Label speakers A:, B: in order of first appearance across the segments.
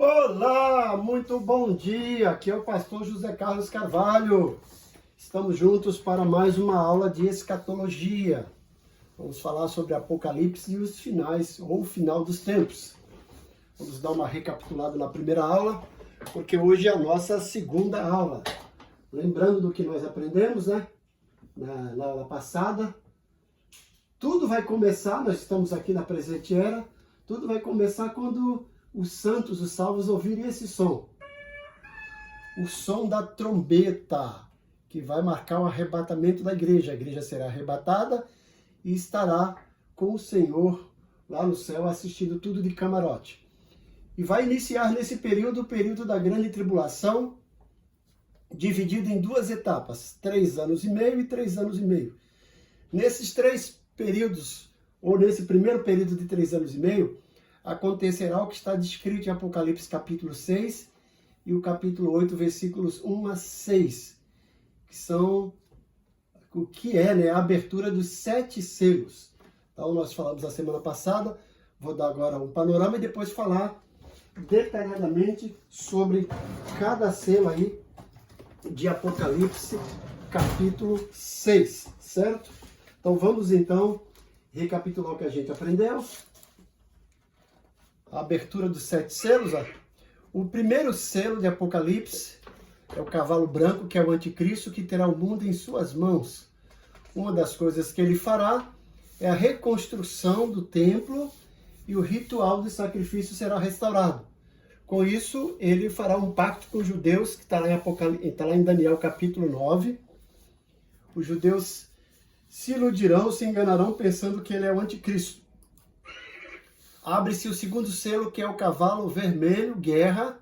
A: Olá, muito bom dia, aqui é o pastor José Carlos Carvalho. Estamos juntos para mais uma aula de escatologia. Vamos falar sobre Apocalipse e os finais, ou o final dos tempos. Vamos dar uma recapitulada na primeira aula, porque hoje é a nossa segunda aula. Lembrando do que nós aprendemos, né? Na aula passada, tudo vai começar, nós estamos aqui na presente era, tudo vai começar quando os santos, os salvos, ouvirem esse som. O som da trombeta, que vai marcar o arrebatamento da igreja. A igreja será arrebatada e estará com o Senhor lá no céu, assistindo tudo de camarote. E vai iniciar nesse período, o período da grande tribulação, dividido em duas etapas, 3 anos e meio e 3 anos e meio. Nesses 3 períodos, ou nesse primeiro período de 3 anos e meio, acontecerá o que está descrito em Apocalipse capítulo 6 e o capítulo 8, versículos 1 a 6, que são o que é, né, a abertura dos 7 selos. Então nós falamos na semana passada, vou dar agora um panorama e depois falar detalhadamente sobre cada selo aí de Apocalipse capítulo 6, certo? Então vamos então recapitular o que a gente aprendeu. A abertura dos 7 selos, ó. O primeiro selo de Apocalipse é o cavalo branco, que é o anticristo, que terá o mundo em suas mãos. Uma das coisas que ele fará é a reconstrução do templo e o ritual de sacrifício será restaurado. Com isso, ele fará um pacto com os judeus, que está lá em Daniel capítulo 9. Os judeus se iludirão, se enganarão, pensando que ele é o anticristo. Abre-se o segundo selo, que é o cavalo vermelho, guerra.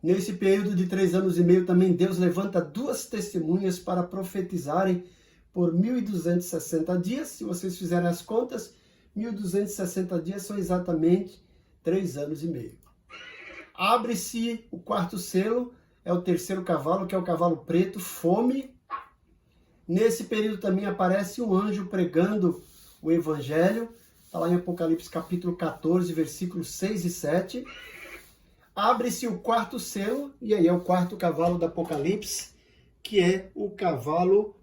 A: Nesse período de 3 anos e meio também Deus levanta 2 testemunhas para profetizarem por 1260 dias. Se vocês fizerem as contas, 1260 dias são exatamente 3 anos e meio. Abre-se o quarto selo, é o terceiro cavalo, que é o cavalo preto, fome. Nesse período também aparece um anjo pregando o evangelho. Está lá em Apocalipse capítulo 14, versículos 6 e 7. Abre-se o quarto selo, e aí é o quarto cavalo do Apocalipse, que é o cavalo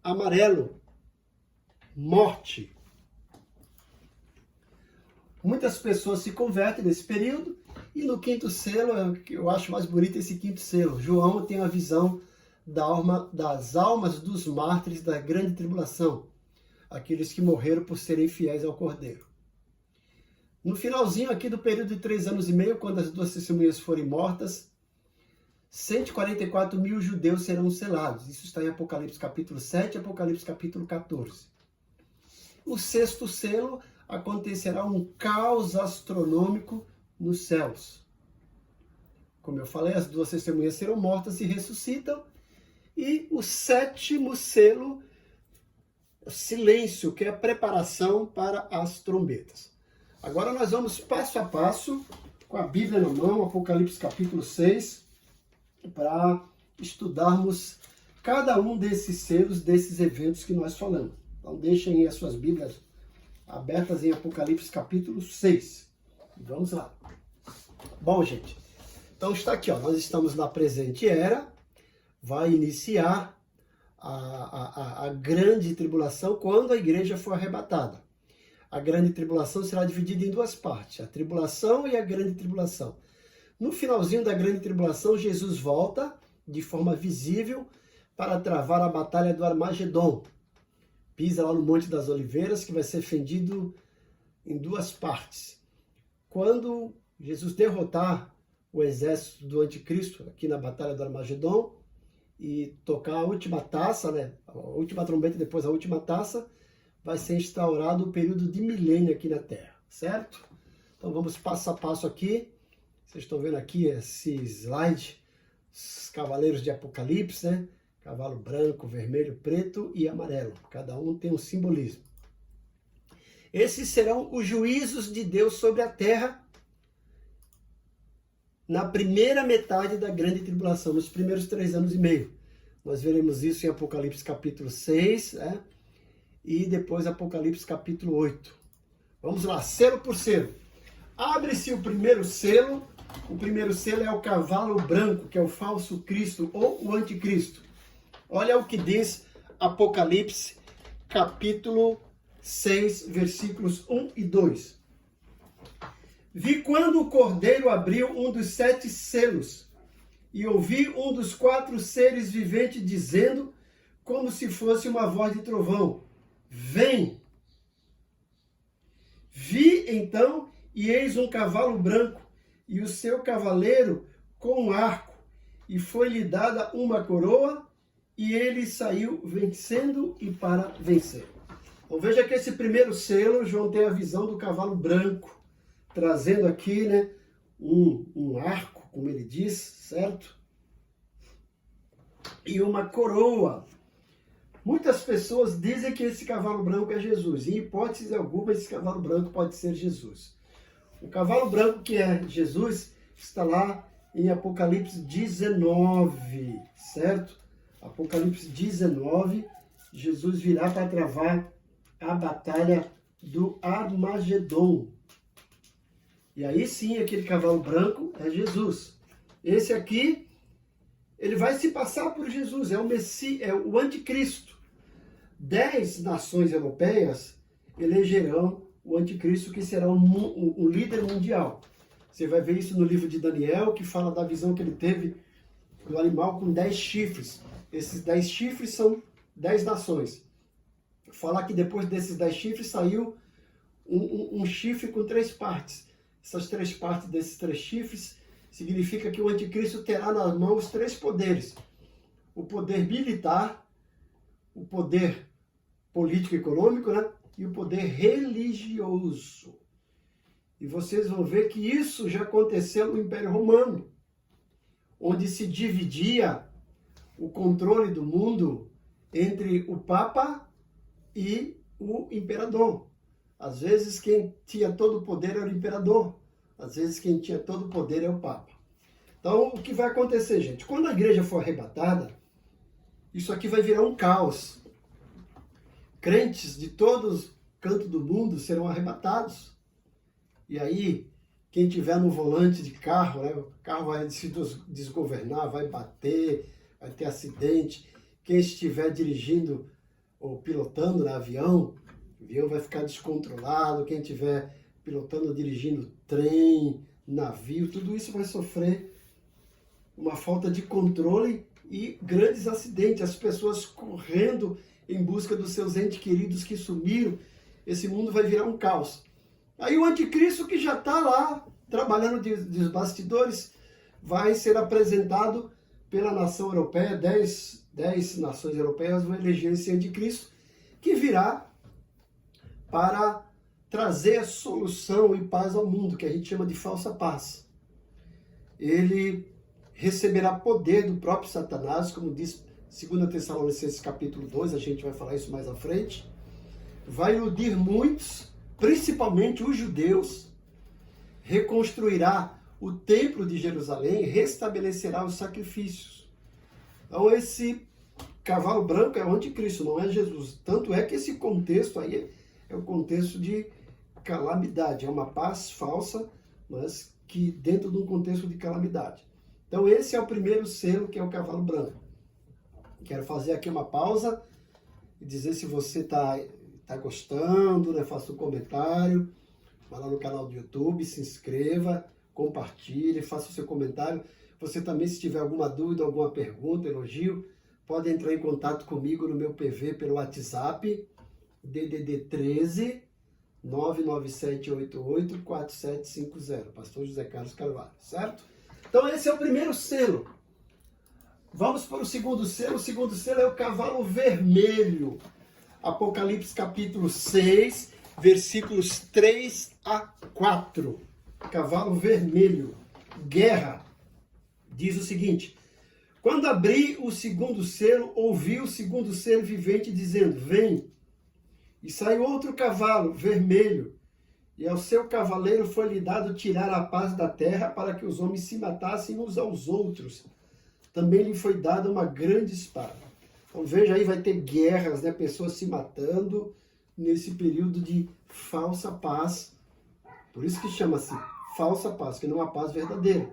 A: amarelo, morte. Muitas pessoas se convertem nesse período, e no quinto selo, eu acho mais bonito esse quinto selo. João tem a visão das almas dos mártires da grande tribulação, aqueles que morreram por serem fiéis ao Cordeiro. No finalzinho aqui do período de 3 anos e meio, quando as 2 testemunhas forem mortas, 144 mil judeus serão selados. Isso está em Apocalipse capítulo 7 e Apocalipse capítulo 14. O sexto selo, acontecerá um caos astronômico nos céus. Como eu falei, as 2 testemunhas serão mortas e ressuscitam. E o sétimo selo, silêncio, que é a preparação para as trombetas. Agora nós vamos passo a passo, com a Bíblia na mão, Apocalipse capítulo 6, para estudarmos cada um desses selos, desses eventos que nós falamos. Então deixem aí as suas Bíblias abertas em Apocalipse capítulo 6. Vamos lá. Bom, gente, então está aqui, ó, nós estamos na presente era, vai iniciar a grande tribulação quando a igreja for arrebatada. A grande tribulação será dividida em 2 partes, a tribulação e a grande tribulação. No finalzinho da grande tribulação, Jesus volta de forma visível para travar a batalha do Armagedon. Pisa lá no Monte das Oliveiras, que vai ser fendido em 2 partes. Quando Jesus derrotar o exército do anticristo aqui na batalha do Armagedon, e tocar a última taça, né? A última trombeta e depois a última taça, vai ser instaurado o período de milênio aqui na Terra, certo? Então vamos passo a passo aqui. Vocês estão vendo aqui esse slide, os cavaleiros de Apocalipse, né? Cavalo branco, vermelho, preto e amarelo. Cada um tem um simbolismo. Esses serão os juízos de Deus sobre a Terra na primeira metade da grande tribulação, nos primeiros 3 anos e meio. Nós veremos isso em Apocalipse capítulo 6, né? E depois Apocalipse capítulo 8. Vamos lá, selo por selo. Abre-se o primeiro selo, O primeiro selo é o cavalo branco, que é o falso Cristo ou o anticristo. Olha o que diz Apocalipse, capítulo 6, versículos 1 e 2. Vi quando o Cordeiro abriu um dos 7 selos, e ouvi um dos 4 seres viventes dizendo, como se fosse uma voz de trovão: vem! Vi então, e eis um cavalo branco, e o seu cavaleiro com um arco, e foi-lhe dada uma coroa, e ele saiu vencendo e para vencer. Então veja que esse primeiro selo, João tem a visão do cavalo branco, trazendo aqui, né, um arco, como ele diz, certo? E uma coroa. Muitas pessoas dizem que esse cavalo branco é Jesus. Em hipótese alguma, esse cavalo branco pode ser Jesus. O cavalo branco que é Jesus está lá em Apocalipse 19, certo? Apocalipse 19, Jesus virá para travar a batalha do Armagedon. E aí sim, aquele cavalo branco é Jesus. Esse aqui, ele vai se passar por Jesus, é o Messias, é o anticristo. 10 nações europeias elegerão o anticristo, que será um líder mundial. Você vai ver isso no livro de Daniel, que fala da visão que ele teve do animal com 10 chifres. Esses 10 chifres são 10 nações. Fala que depois desses 10 chifres saiu um chifre com 3 partes. Essas 3 partes desses 3 chifres significa que o anticristo terá nas mãos 3 poderes. O poder militar, o poder político e econômico, né? E o poder religioso. E vocês vão ver que isso já aconteceu no Império Romano, onde se dividia o controle do mundo entre o Papa e o Imperador. Às vezes quem tinha todo o poder era o Imperador, às vezes quem tinha todo o poder é o Papa. Então, o que vai acontecer, gente? Quando a igreja for arrebatada, isso aqui vai virar um caos. Crentes de todos os cantos do mundo serão arrebatados. E aí, quem tiver no volante de carro, né, o carro vai se desgovernar, vai bater, vai ter acidente. Quem estiver dirigindo ou pilotando, né, avião, o avião vai ficar descontrolado. Quem estiver pilotando ou dirigindo trem, navio, tudo isso vai sofrer uma falta de controle e grandes acidentes. As pessoas correndo em busca dos seus entes queridos que sumiram. Esse mundo vai virar um caos. Aí o anticristo, que já está lá trabalhando dos bastidores, vai ser apresentado pela nação europeia. 10 nações europeias vão eleger esse anticristo, que virá para trazer solução e paz ao mundo, que a gente chama de falsa paz. Ele receberá poder do próprio Satanás, como diz 2 Tessalonicenses capítulo 2, a gente vai falar isso mais à frente. Vai iludir muitos, principalmente os judeus, reconstruirá o templo de Jerusalém, restabelecerá os sacrifícios. Então esse cavalo branco é o anticristo, não é Jesus. Tanto é que esse contexto aí é o contexto de calamidade, é uma paz falsa, mas que dentro de um contexto de calamidade. Então esse é o primeiro selo, que é o cavalo branco. Quero fazer aqui uma pausa e dizer se você está gostando, né? Faça um comentário, vá lá no canal do YouTube, se inscreva, compartilhe, faça o seu comentário. Você também, se tiver alguma dúvida, alguma pergunta, elogio, pode entrar em contato comigo no meu PV pelo WhatsApp, DDD 13 99788 4750, Pastor José Carlos Carvalho, certo? Então esse é o primeiro selo. Vamos para o segundo selo. O segundo selo é o cavalo vermelho. Apocalipse capítulo 6, versículos 3 a 4. Cavalo vermelho. Guerra. Diz o seguinte: quando abri o segundo selo, ouvi o segundo ser vivente dizendo: vem. E saiu outro cavalo vermelho, e ao seu cavaleiro foi-lhe dado tirar a paz da terra, para que os homens se matassem uns aos outros. Também lhe foi dada uma grande espada. Então veja aí, vai ter guerras, né? Pessoas se matando nesse período de falsa paz. Por isso que chama-se falsa paz, que não há paz verdadeira,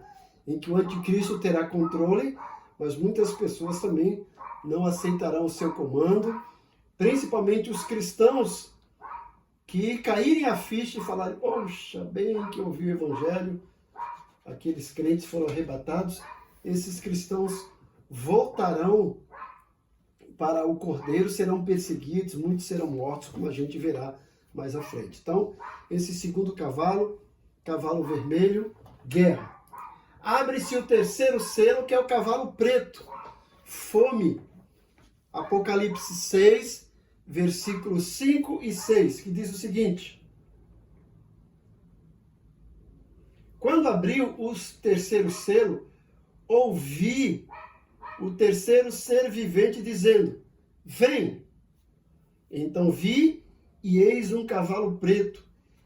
A: em que o anticristo terá controle, mas muitas pessoas também não aceitarão o seu comando, principalmente os cristãos que caírem a ficha e falarem, poxa, bem que eu ouvi o evangelho, aqueles crentes foram arrebatados, esses cristãos voltarão para o Cordeiro, serão perseguidos, muitos serão mortos, como a gente verá mais à frente. Então, esse segundo cavalo, cavalo vermelho, guerra. Abre-se o terceiro selo, que é o cavalo preto, fome. Apocalipse 6, versículos 5 e 6, que diz o seguinte: quando abriu o terceiro selo, ouvi o terceiro ser vivente dizendo, vem. Então vi, e eis um cavalo preto,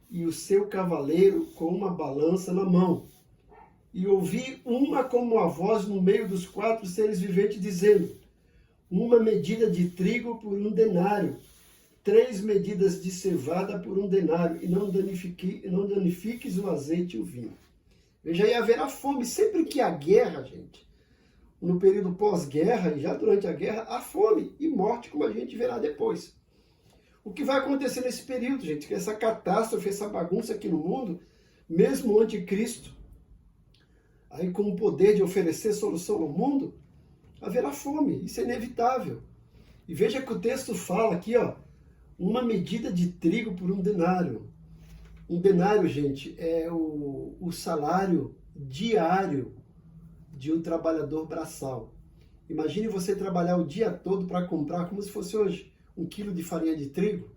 A: e o seu cavaleiro com uma balança na mão. E ouvi uma como a voz no meio dos quatro seres viventes dizendo, uma medida de trigo por 1 denário, 3 medidas de cevada por 1 denário, e não danifiques o azeite e o vinho. Veja aí, haverá fome. Sempre que há guerra, gente, no período pós-guerra e já durante a guerra, há fome e morte, como a gente verá depois. O que vai acontecer nesse período, gente, que essa catástrofe, essa bagunça aqui no mundo, mesmo o anticristo, aí com o poder de oferecer solução ao mundo, haverá fome, isso é inevitável. E veja que o texto fala aqui, ó, uma medida de trigo por 1 denário. 1 denário, gente, é o salário diário de um trabalhador braçal. Imagine você trabalhar o dia todo para comprar, como se fosse hoje, 1 quilo de farinha de trigo.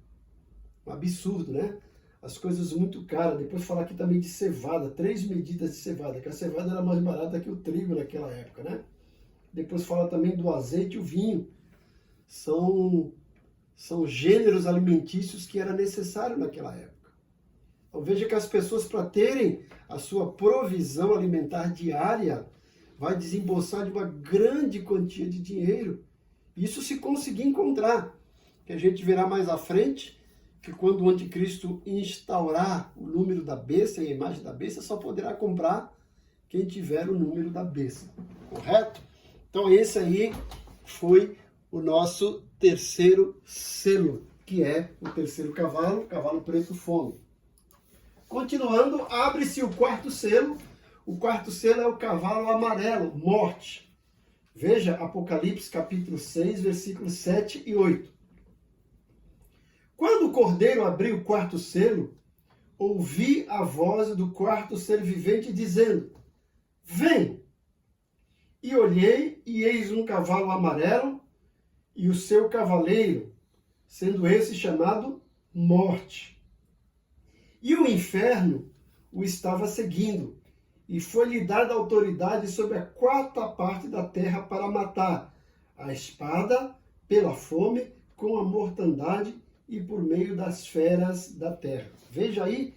A: Um absurdo, né? As coisas muito caras. Depois falar aqui também de cevada, 3 medidas de cevada, que a cevada era mais barata que o trigo naquela época, né? Depois fala também do azeite e o vinho. São gêneros alimentícios que era necessário naquela época. Então veja que as pessoas, para terem a sua provisão alimentar diária, vai desembolsar de uma grande quantia de dinheiro. Isso se conseguir encontrar, que a gente verá mais à frente, que quando o anticristo instaurar o número da besta e a imagem da besta, só poderá comprar quem tiver o número da besta. Correto? Então esse aí foi o nosso terceiro selo, que é o terceiro cavalo, cavalo preto fome. Continuando, abre-se o quarto selo. O quarto selo é o cavalo amarelo, morte. Veja Apocalipse capítulo 6, versículos 7 e 8. Quando o cordeiro abriu o quarto selo, ouvi a voz do quarto ser vivente dizendo, vem! E olhei, e eis um cavalo amarelo, e o seu cavaleiro, sendo esse chamado Morte. E o inferno o estava seguindo, e foi-lhe dada autoridade sobre a 4ª parte da terra para matar, a espada, pela fome, com a mortandade e por meio das feras da terra. Veja aí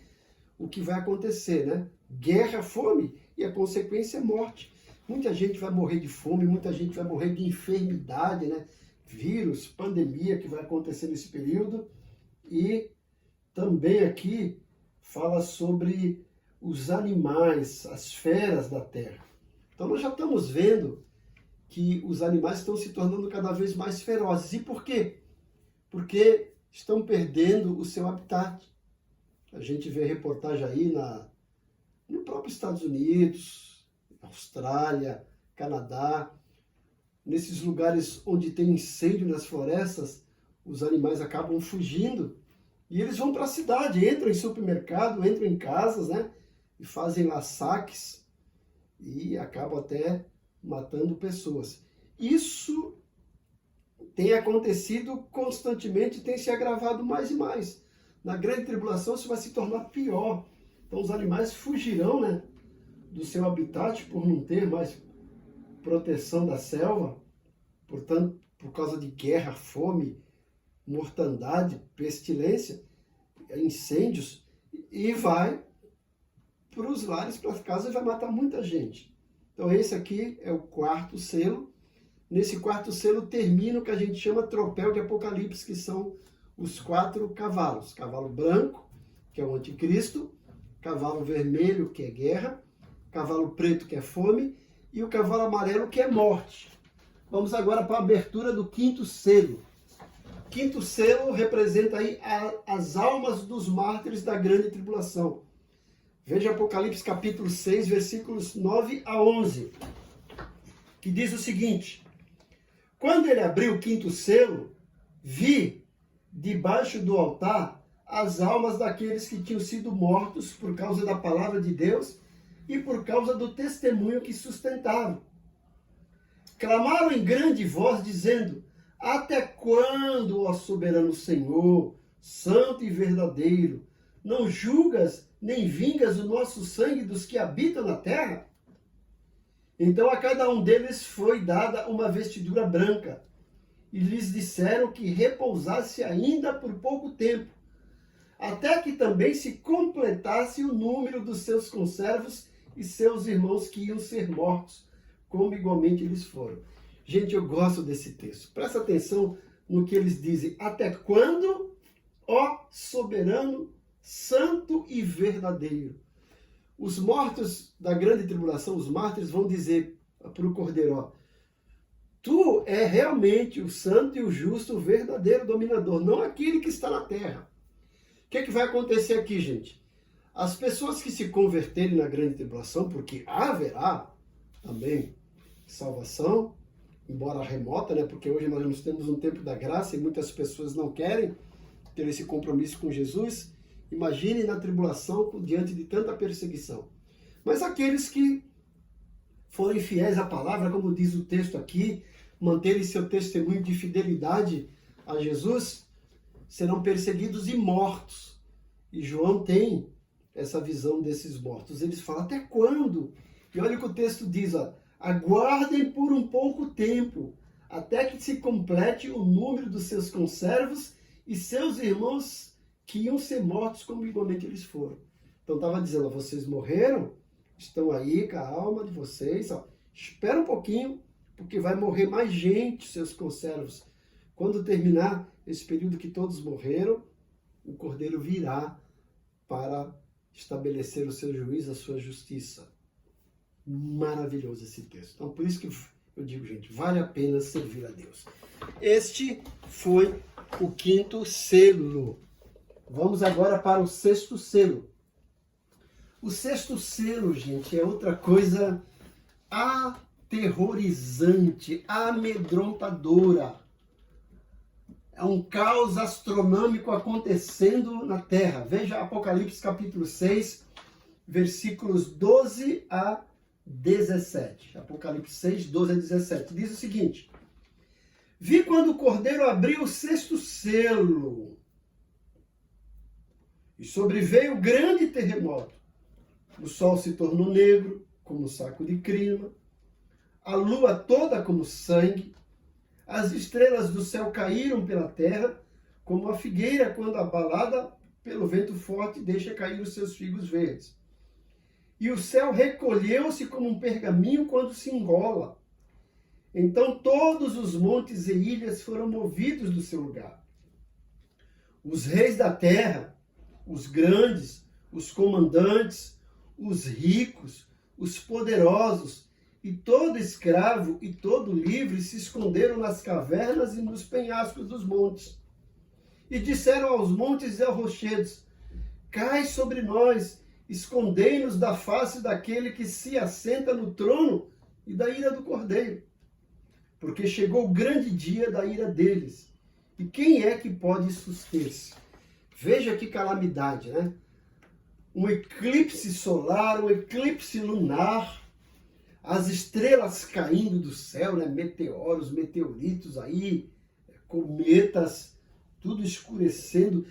A: o que vai acontecer, né? Guerra, fome, e a consequência é morte. Muita gente vai morrer de fome, muita gente vai morrer de enfermidade, né? Vírus, pandemia que vai acontecer nesse período. E também aqui fala sobre os animais, as feras da terra. Então nós já estamos vendo que os animais estão se tornando cada vez mais ferozes. E por quê? Porque estão perdendo o seu habitat. A gente vê reportagem aí no próprio Estados Unidos, Austrália, Canadá, nesses lugares onde tem incêndio nas florestas, os animais acabam fugindo e eles vão para a cidade, entram em supermercado, entram em casas, né? E fazem lá saques e acabam até matando pessoas. Isso tem acontecido constantemente, tem se agravado mais e mais. Na grande tribulação isso vai se tornar pior. Então os animais fugirão, né, do seu habitat por não ter mais proteção da selva, portanto, por causa de guerra, fome, mortandade, pestilência, incêndios, e vai para os lares, para as casas, e vai matar muita gente. Então esse aqui é o quarto selo. Nesse quarto selo termina o que a gente chama tropel de Apocalipse, que são os 4 cavalos. Cavalo branco, que é o anticristo, cavalo vermelho, que é guerra, cavalo preto, que é fome, e o cavalo amarelo, que é morte. Vamos agora para a abertura do quinto selo. Quinto selo representa aí as almas dos mártires da grande tribulação. Veja Apocalipse capítulo 6, versículos 9 a 11, que diz o seguinte: quando ele abriu o quinto selo, vi debaixo do altar as almas daqueles que tinham sido mortos por causa da palavra de Deus e por causa do testemunho que sustentavam. Clamaram em grande voz, dizendo: até quando, ó soberano Senhor, santo e verdadeiro, não julgas nem vingas o nosso sangue dos que habitam na terra? Então a cada um deles foi dada uma vestidura branca, e lhes disseram que repousasse ainda por pouco tempo, até que também se completasse o número dos seus conservos e seus irmãos que iam ser mortos, como igualmente eles foram. Gente, eu gosto desse texto. Presta atenção no que eles dizem. Até quando, ó soberano, santo e verdadeiro? Os mortos da grande tribulação, os mártires, vão dizer para o Cordeiro: ó, tu é realmente o santo e o justo, o verdadeiro dominador, não aquele que está na terra. O que vai acontecer aqui, gente? As pessoas que se converterem na grande tribulação, porque haverá também salvação, embora remota, né? Porque hoje nós temos um tempo da graça e muitas pessoas não querem ter esse compromisso com Jesus. Imagine na tribulação diante de tanta perseguição. Mas aqueles que forem fiéis à palavra, como diz o texto aqui, manterem seu testemunho de fidelidade a Jesus, serão perseguidos e mortos. E João tem essa visão desses mortos. Eles falam: até quando? E olha o que o texto diz, ó: aguardem por um pouco tempo, até que se complete o número dos seus conservos e seus irmãos que iam ser mortos como igualmente eles foram. Então estava dizendo: ó, vocês morreram, estão aí com a alma de vocês, ó, espera um pouquinho, porque vai morrer mais gente, seus conservos. Quando terminar esse período que todos morreram, o Cordeiro virá para estabelecer o seu juízo, a sua justiça. Maravilhoso esse texto. Então, por isso que eu digo, gente, vale a pena servir a Deus. Este foi o quinto selo. Vamos agora para o sexto selo. O sexto selo, gente, é outra coisa aterrorizante, amedrontadora. É um caos astronômico acontecendo na Terra. Veja Apocalipse capítulo 6, versículos 12 a 17. Apocalipse 6, 12 a 17. Diz o seguinte: vi quando o Cordeiro abriu o sexto selo, e sobreveio grande terremoto. O sol se tornou negro, como saco de crina, a lua toda como sangue, as estrelas do céu caíram pela terra, como a figueira quando abalada pelo vento forte deixa cair os seus figos verdes. E o céu recolheu-se como um pergaminho quando se engola. Então todos os montes e ilhas foram movidos do seu lugar. Os reis da terra, os grandes, os comandantes, os ricos, os poderosos, e todo escravo e todo livre se esconderam nas cavernas e nos penhascos dos montes. E disseram aos montes e aos rochedos: cai sobre nós, escondei-nos da face daquele que se assenta no trono e da ira do Cordeiro. Porque chegou o grande dia da ira deles. E quem é que pode suster-se? Veja que calamidade, né? Um eclipse solar, um eclipse lunar, as estrelas caindo do céu, né? Meteoros, meteoritos aí, cometas, tudo escurecendo,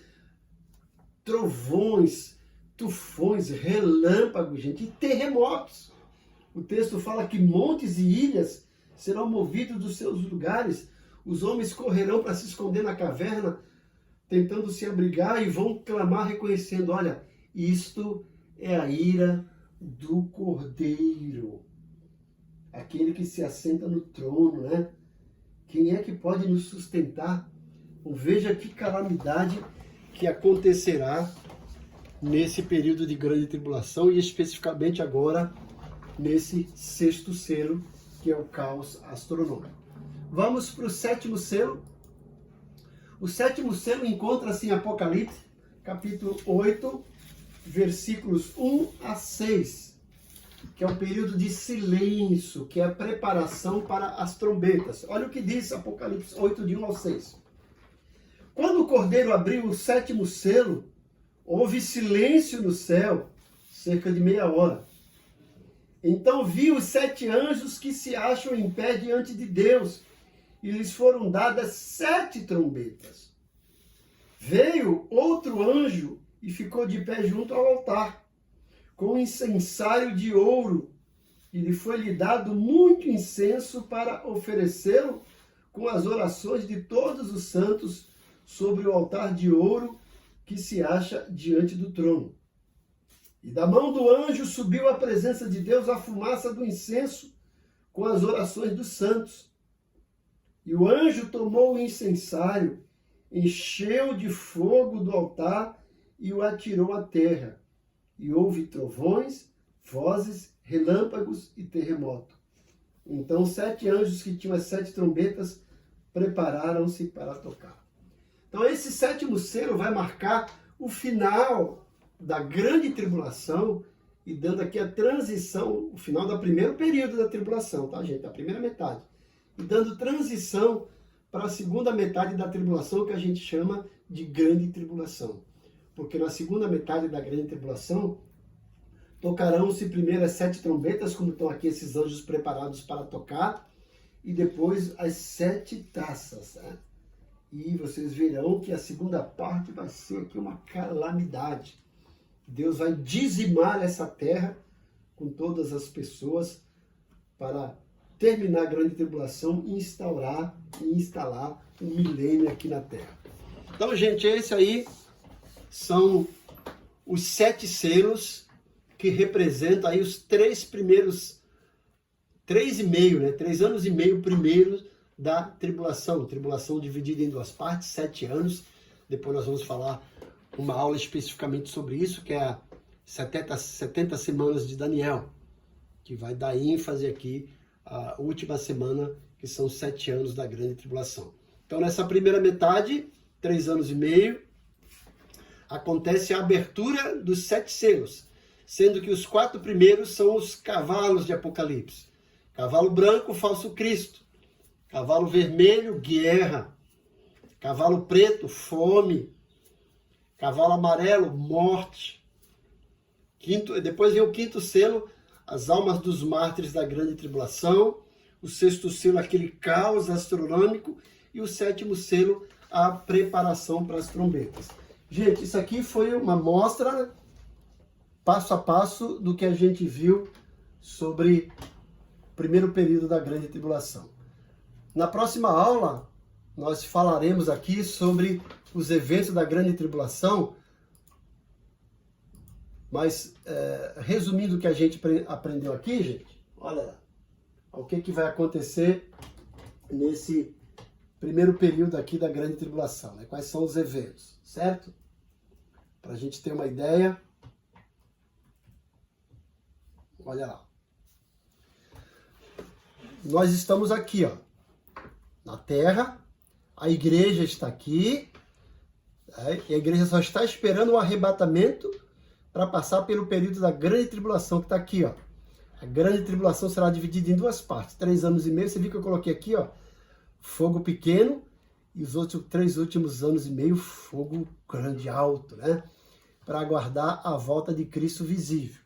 A: trovões, tufões, relâmpagos, gente, e terremotos. O texto fala que montes e ilhas serão movidos dos seus lugares. Os homens correrão para se esconder na caverna, tentando se abrigar, e vão clamar reconhecendo: olha, isto é a ira do Cordeiro, aquele que se assenta no trono, né? Quem é que pode nos sustentar? Então, veja que calamidade que acontecerá nesse período de grande tribulação e especificamente agora nesse sexto selo, que é o caos astronômico. Vamos para o sétimo selo. O sétimo selo encontra-se em Apocalipse, capítulo 8, versículos 1 a 6, que é um período de silêncio, que é a preparação para as trombetas. Olha o que diz Apocalipse 8, de 1 ao 6. Quando o Cordeiro abriu o sétimo selo, houve silêncio no céu, cerca de meia hora. Então vi os 7 anjos que se acham em pé diante de Deus, e lhes foram dadas 7 trombetas. Veio outro anjo e ficou de pé junto ao altar, com um incensário de ouro, e lhe foi-lhe dado muito incenso para oferecê-lo com as orações de todos os santos sobre o altar de ouro que se acha diante do trono. E da mão do anjo subiu à presença de Deus a fumaça do incenso com as orações dos santos. E o anjo tomou o incensário, encheu de fogo do altar e o atirou à terra. E houve trovões, vozes, relâmpagos e terremoto. Então 7 anjos que tinham as 7 trombetas prepararam-se para tocar. Então esse sétimo selo vai marcar o final da grande tribulação e dando aqui a transição, o final do primeiro período da tribulação, tá, gente? Da primeira metade. E dando transição para a segunda metade da tribulação, que a gente chama de grande tribulação. Porque na segunda metade da grande tribulação, tocarão-se primeiro as 7 trombetas, como estão aqui esses anjos preparados para tocar, e depois as 7 taças, né? E vocês verão que a segunda parte vai ser aqui uma calamidade. Deus vai dizimar essa terra com todas as pessoas para terminar a grande tribulação e instalar um milênio aqui na terra. Então, gente, esse aí são os 7 selos que representam aí os 3 primeiros, 3,5, né? 3 anos e meio primeiros da tribulação. Tribulação dividida em 2 partes, 7 anos. Depois nós vamos falar uma aula especificamente sobre isso, que é a 70 semanas de Daniel, que vai dar ênfase aqui à última semana, que são 7 anos da grande tribulação. Então, nessa primeira metade, 3 anos e meio, acontece a abertura dos 7 selos, sendo que os 4 primeiros são os cavalos de Apocalipse. Cavalo branco, falso Cristo. Cavalo vermelho, guerra. Cavalo preto, fome. Cavalo amarelo, morte. Depois vem o 5º selo, as almas dos mártires da grande tribulação. O 6º selo, aquele caos astronômico. E o 7º selo, a preparação para as trombetas. Gente, isso aqui foi uma mostra, passo a passo, do que a gente viu sobre o primeiro período da grande tribulação. Na próxima aula, nós falaremos aqui sobre os eventos da grande tribulação, mas resumindo o que a gente aprendeu aqui, gente, olha lá, o que vai acontecer nesse primeiro período aqui da grande tribulação, né? Quais são os eventos, certo? Para a gente ter uma ideia, olha lá. Nós estamos aqui, ó, na Terra, a igreja está aqui, e a igreja só está esperando o arrebatamento para passar pelo período da grande tribulação, que está aqui, ó. A grande tribulação será dividida em 2 partes, 3 anos e meio, você viu que eu coloquei aqui, ó, fogo pequeno, e os outros 3 últimos anos e meio, fogo grande, alto, né? Para aguardar a volta de Cristo visível.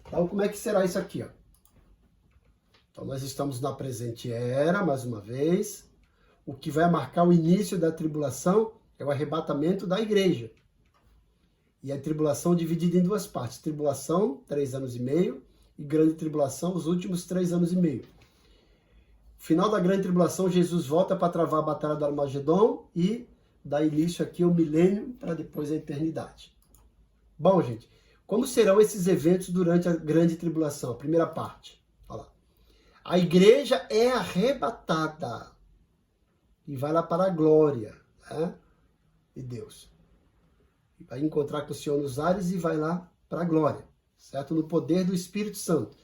A: Então, como é que será isso aqui, ó? Então, nós estamos na presente era, mais uma vez. O que vai marcar o início da tribulação é o arrebatamento da igreja. E a tribulação dividida em 2 partes. Tribulação, 3 anos e meio, e grande tribulação, os últimos 3 anos e meio. Final da grande tribulação, Jesus volta para travar a batalha do Armagedon e dá início aqui ao milênio para depois a eternidade. Bom, gente, como serão esses eventos durante a grande tribulação? Primeira parte. Olha lá. A igreja é arrebatada e vai lá para a glória, né, de Deus. vai encontrar com o Senhor nos ares e vai lá para a glória, certo? No poder do Espírito Santo.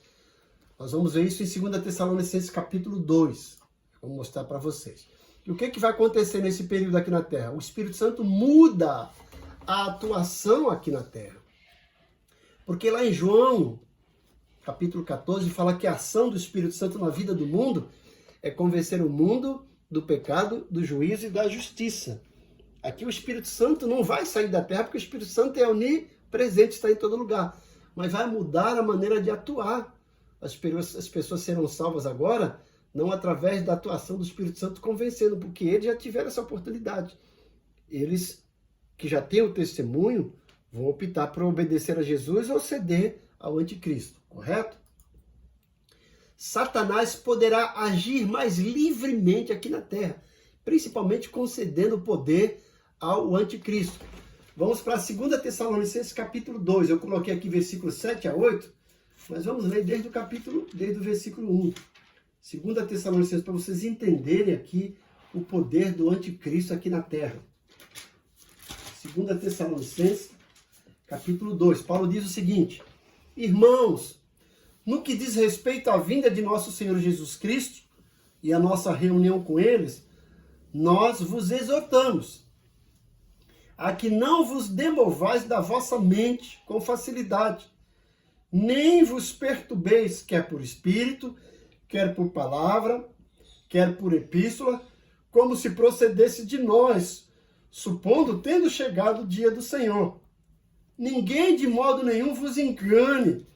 A: Nós vamos ver isso em 2 Tessalonicenses capítulo 2. Vou mostrar para vocês. E o que vai acontecer nesse período aqui na Terra? O Espírito Santo muda a atuação aqui na Terra. Porque lá em João, capítulo 14, fala que a ação do Espírito Santo na vida do mundo é convencer o mundo do pecado, do juízo e da justiça. Aqui o Espírito Santo não vai sair da Terra, porque o Espírito Santo é onipresente, está em todo lugar. Mas vai mudar a maneira de atuar. As pessoas serão salvas agora, não através da atuação do Espírito Santo convencendo, porque eles já tiveram essa oportunidade. Eles que já têm o testemunho vão optar por obedecer a Jesus ou ceder ao anticristo, correto? Satanás poderá agir mais livremente aqui na Terra, principalmente concedendo poder ao anticristo. Vamos para 2 Tessalonicenses capítulo 2. Eu coloquei aqui versículos 7 a 8, mas vamos ler desde o versículo 1. 2 Tessalonicenses, para vocês entenderem aqui o poder do anticristo aqui na Terra. 2 Tessalonicenses capítulo 2. Paulo diz o seguinte: irmãos, no que diz respeito à vinda de nosso Senhor Jesus Cristo e a nossa reunião com eles, nós vos exortamos a que não vos demovais da vossa mente com facilidade, nem vos perturbeis, quer por espírito, quer por palavra, quer por epístola, como se procedesse de nós, supondo tendo chegado o dia do Senhor. Ninguém de modo nenhum vos engane,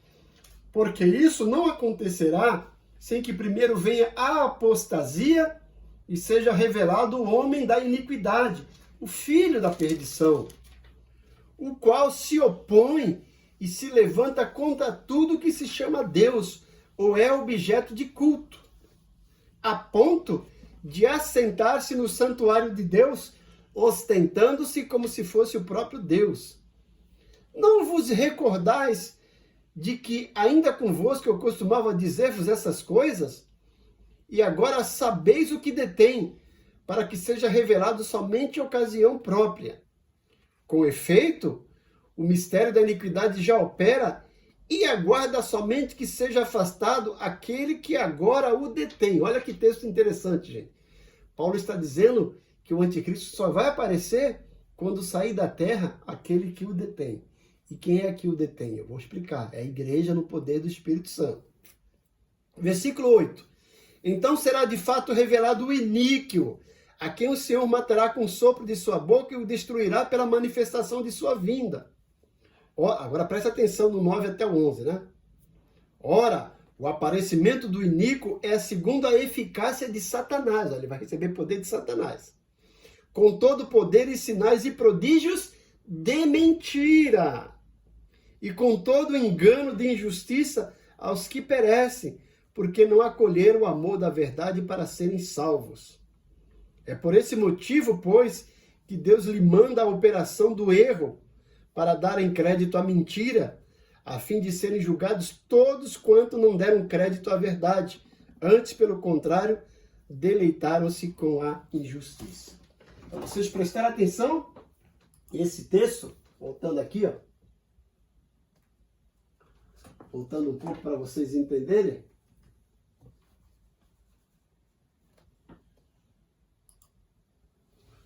A: porque isso não acontecerá sem que primeiro venha a apostasia e seja revelado o homem da iniquidade, o filho da perdição, o qual se opõe e se levanta contra tudo que se chama Deus ou é objeto de culto, a ponto de assentar-se no santuário de Deus, ostentando-se como se fosse o próprio Deus. Não vos recordais de que ainda convosco eu costumava dizer-vos essas coisas? E agora sabeis o que detém, para que seja revelado somente em ocasião própria. Com efeito, o mistério da iniquidade já opera e aguarda somente que seja afastado aquele que agora o detém. Olha que texto interessante, gente. Paulo está dizendo que o anticristo só vai aparecer quando sair da terra aquele que o detém. E quem é que o detém? Eu vou explicar. É a igreja no poder do Espírito Santo. Versículo 8. Então será de fato revelado o iníquo, a quem o Senhor matará com o sopro de sua boca e o destruirá pela manifestação de sua vinda. Agora presta atenção no 9 até o 11, né? Ora, o aparecimento do iníquo é segundo a eficácia de Satanás. Ele vai receber poder de Satanás. Com todo poder e sinais e prodígios de mentira. E com todo engano de injustiça aos que perecem, porque não acolheram o amor da verdade para serem salvos. É por esse motivo, pois, que Deus lhe manda a operação do erro, para darem crédito à mentira, a fim de serem julgados todos quanto não deram crédito à verdade. Antes, pelo contrário, deleitaram-se com a injustiça. Então, vocês prestaram atenção? Esse texto, voltando aqui, ó. Voltando um pouco para vocês entenderem.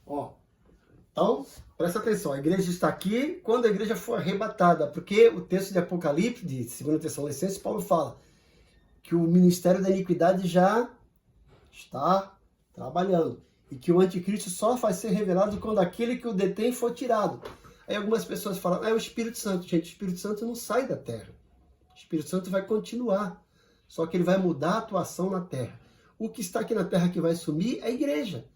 A: Ó, então, presta atenção, a igreja está aqui quando a igreja for arrebatada, porque o texto de Apocalipse, de 2 Tessalonicenses, Paulo fala que o ministério da iniquidade já está trabalhando e que o anticristo só vai ser revelado quando aquele que o detém for tirado. Aí algumas pessoas falam, é o Espírito Santo. Gente, o Espírito Santo não sai da terra. O Espírito Santo vai continuar, só que ele vai mudar a atuação na terra. O que está aqui na terra que vai sumir é a igreja.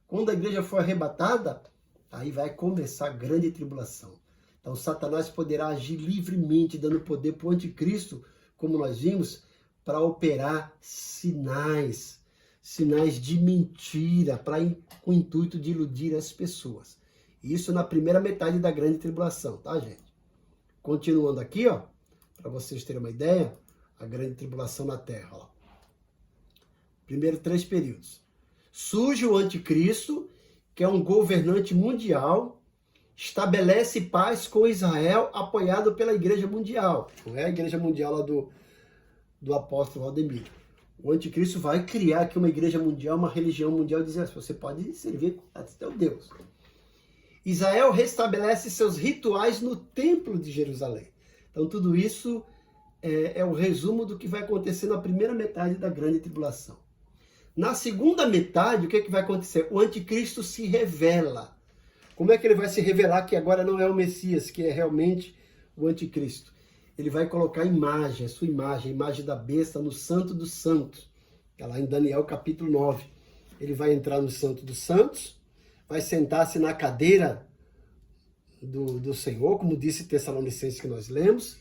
A: Quando a igreja for arrebatada, aí vai começar a grande tribulação. Então Satanás poderá agir livremente, dando poder para o anticristo, como nós vimos, para operar sinais de mentira, com o intuito de iludir as pessoas. Isso na primeira metade da grande tribulação, tá, gente? Continuando aqui, ó, para vocês terem uma ideia, a grande tribulação na terra, ó. Primeiro 3 períodos. Surge o anticristo, que é um governante mundial, estabelece paz com Israel, apoiado pela Igreja Mundial. Não é a Igreja Mundial lá do apóstolo Valdemiro. O anticristo vai criar aqui uma igreja mundial, uma religião mundial, dizendo assim, você pode servir a teu Deus. Israel restabelece seus rituais no templo de Jerusalém. Então tudo isso é o resumo do que vai acontecer na primeira metade da grande tribulação. Na segunda metade, o que vai acontecer? O anticristo se revela. Como é que ele vai se revelar que agora não é o Messias, que é realmente o anticristo? Ele vai colocar imagem, a sua imagem, a imagem da besta no Santo dos Santos. Está lá em Daniel capítulo 9. Ele vai entrar no Santo dos Santos, vai sentar-se na cadeira do Senhor, como disse Tessalonicenses que nós lemos,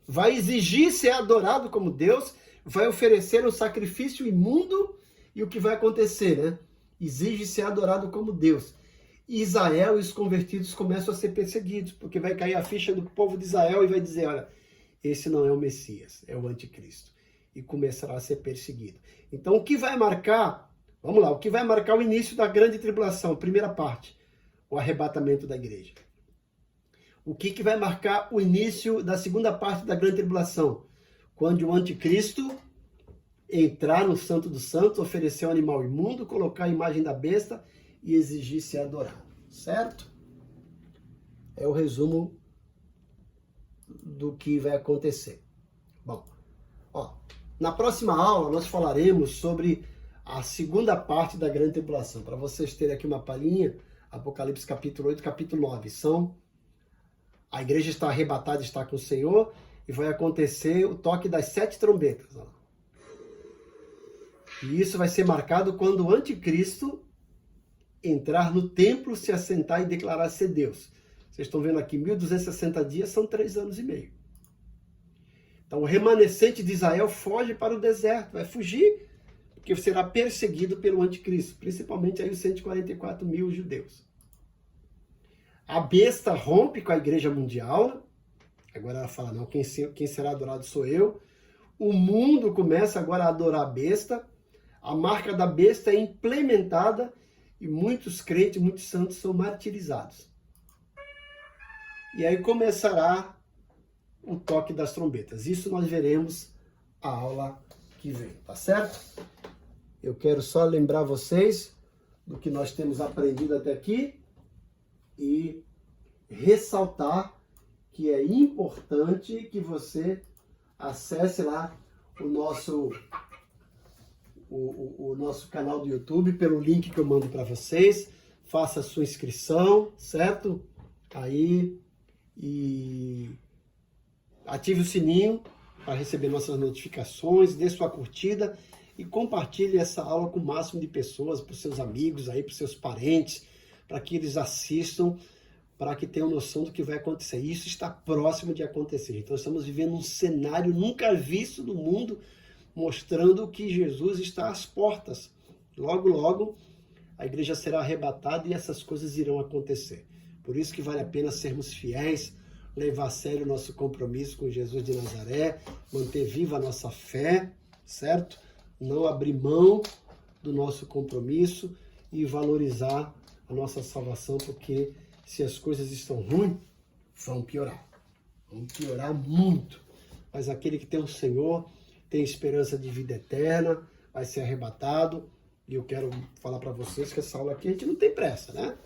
A: vai exigir ser adorado como Deus, vai oferecer um sacrifício imundo, e o que vai acontecer, né? Exige ser adorado como Deus. E Israel e os convertidos começam a ser perseguidos, porque vai cair a ficha do povo de Israel e vai dizer, olha, esse não é o Messias, é o anticristo. E começará a ser perseguido. Então, o que vai marcar, vamos lá, o que vai marcar o início da grande tribulação, primeira parte, o arrebatamento da igreja. O que vai marcar o início da segunda parte da grande tribulação? Quando o anticristo entrar no Santo dos Santos, oferecer um animal imundo, colocar a imagem da besta e exigir ser adorado. Certo? É o resumo do que vai acontecer. Bom, na próxima aula nós falaremos sobre a segunda parte da grande tribulação. Para vocês terem aqui uma palhinha, Apocalipse capítulo 8, capítulo 9. A igreja está arrebatada, está com o Senhor, e vai acontecer o toque das 7 trombetas. E isso vai ser marcado quando o anticristo entrar no templo, se assentar e declarar ser Deus. Vocês estão vendo aqui, 1260 dias são 3 anos e meio. Então o remanescente de Israel foge para o deserto, vai fugir, porque será perseguido pelo anticristo, principalmente aí os 144 mil judeus. A besta rompe com a igreja mundial, agora ela fala, não, quem será adorado sou eu. O mundo começa agora a adorar a besta, a marca da besta é implementada e muitos crentes, muitos santos são martirizados. E aí começará o toque das trombetas. Isso nós veremos a aula que vem, tá certo? Eu quero só lembrar vocês do que nós temos aprendido até aqui e ressaltar que é importante que você acesse lá o nosso canal do YouTube pelo link que eu mando para vocês, faça a sua inscrição, certo? Aí e ative o sininho para receber nossas notificações, dê sua curtida e compartilhe essa aula com o máximo de pessoas, para os seus amigos, aí, para os seus parentes, para que eles assistam, para que tenham noção do que vai acontecer. Isso está próximo de acontecer. Então estamos vivendo um cenário nunca visto no mundo, mostrando que Jesus está às portas. Logo, logo, a igreja será arrebatada e essas coisas irão acontecer. Por isso que vale a pena sermos fiéis, levar a sério o nosso compromisso com Jesus de Nazaré, manter viva a nossa fé, certo? Não abrir mão do nosso compromisso e valorizar a nossa salvação, porque se as coisas estão ruins, vão piorar. Vão piorar muito. Mas aquele que tem o Senhor tem esperança de vida eterna, vai ser arrebatado. E eu quero falar para vocês que essa aula aqui a gente não tem pressa, né?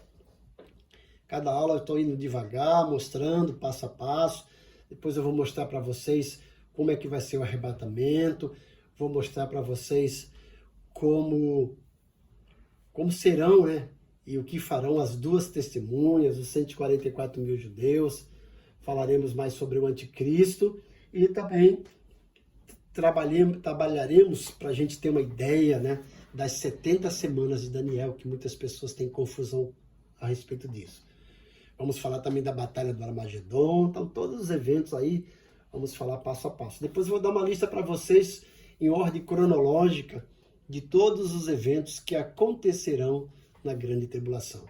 A: Cada aula eu estou indo devagar, mostrando passo a passo. Depois eu vou mostrar para vocês como é que vai ser o arrebatamento. Vou mostrar para vocês como serão, né? E o que farão as 2 testemunhas, os 144 mil judeus. Falaremos mais sobre o anticristo. E também trabalharemos para a gente ter uma ideia, né, das 70 semanas de Daniel, que muitas pessoas têm confusão a respeito disso. Vamos falar também da Batalha do Armagedon, então todos os eventos aí, vamos falar passo a passo. Depois eu vou dar uma lista para vocês em ordem cronológica de todos os eventos que acontecerão na grande tribulação.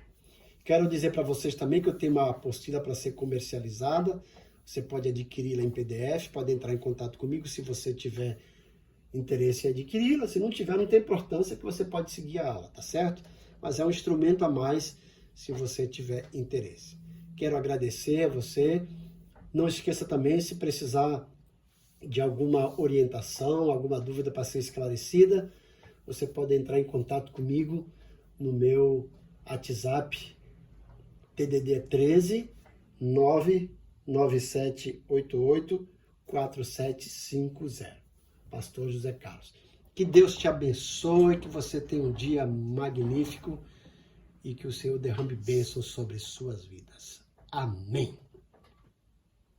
A: Quero dizer para vocês também que eu tenho uma apostila para ser comercializada. Você pode adquiri-la em PDF, pode entrar em contato comigo se você tiver interesse em adquiri-la. Se não tiver, não tem importância, que você pode seguir a aula, tá certo? Mas é um instrumento a mais se você tiver interesse. Quero agradecer a você. Não esqueça também, se precisar de alguma orientação, alguma dúvida para ser esclarecida, você pode entrar em contato comigo no meu WhatsApp, TDD 13 99788 4750. Pastor José Carlos. Que Deus te abençoe, que você tenha um dia magnífico e que o Senhor derrame bênçãos sobre suas vidas. Amém.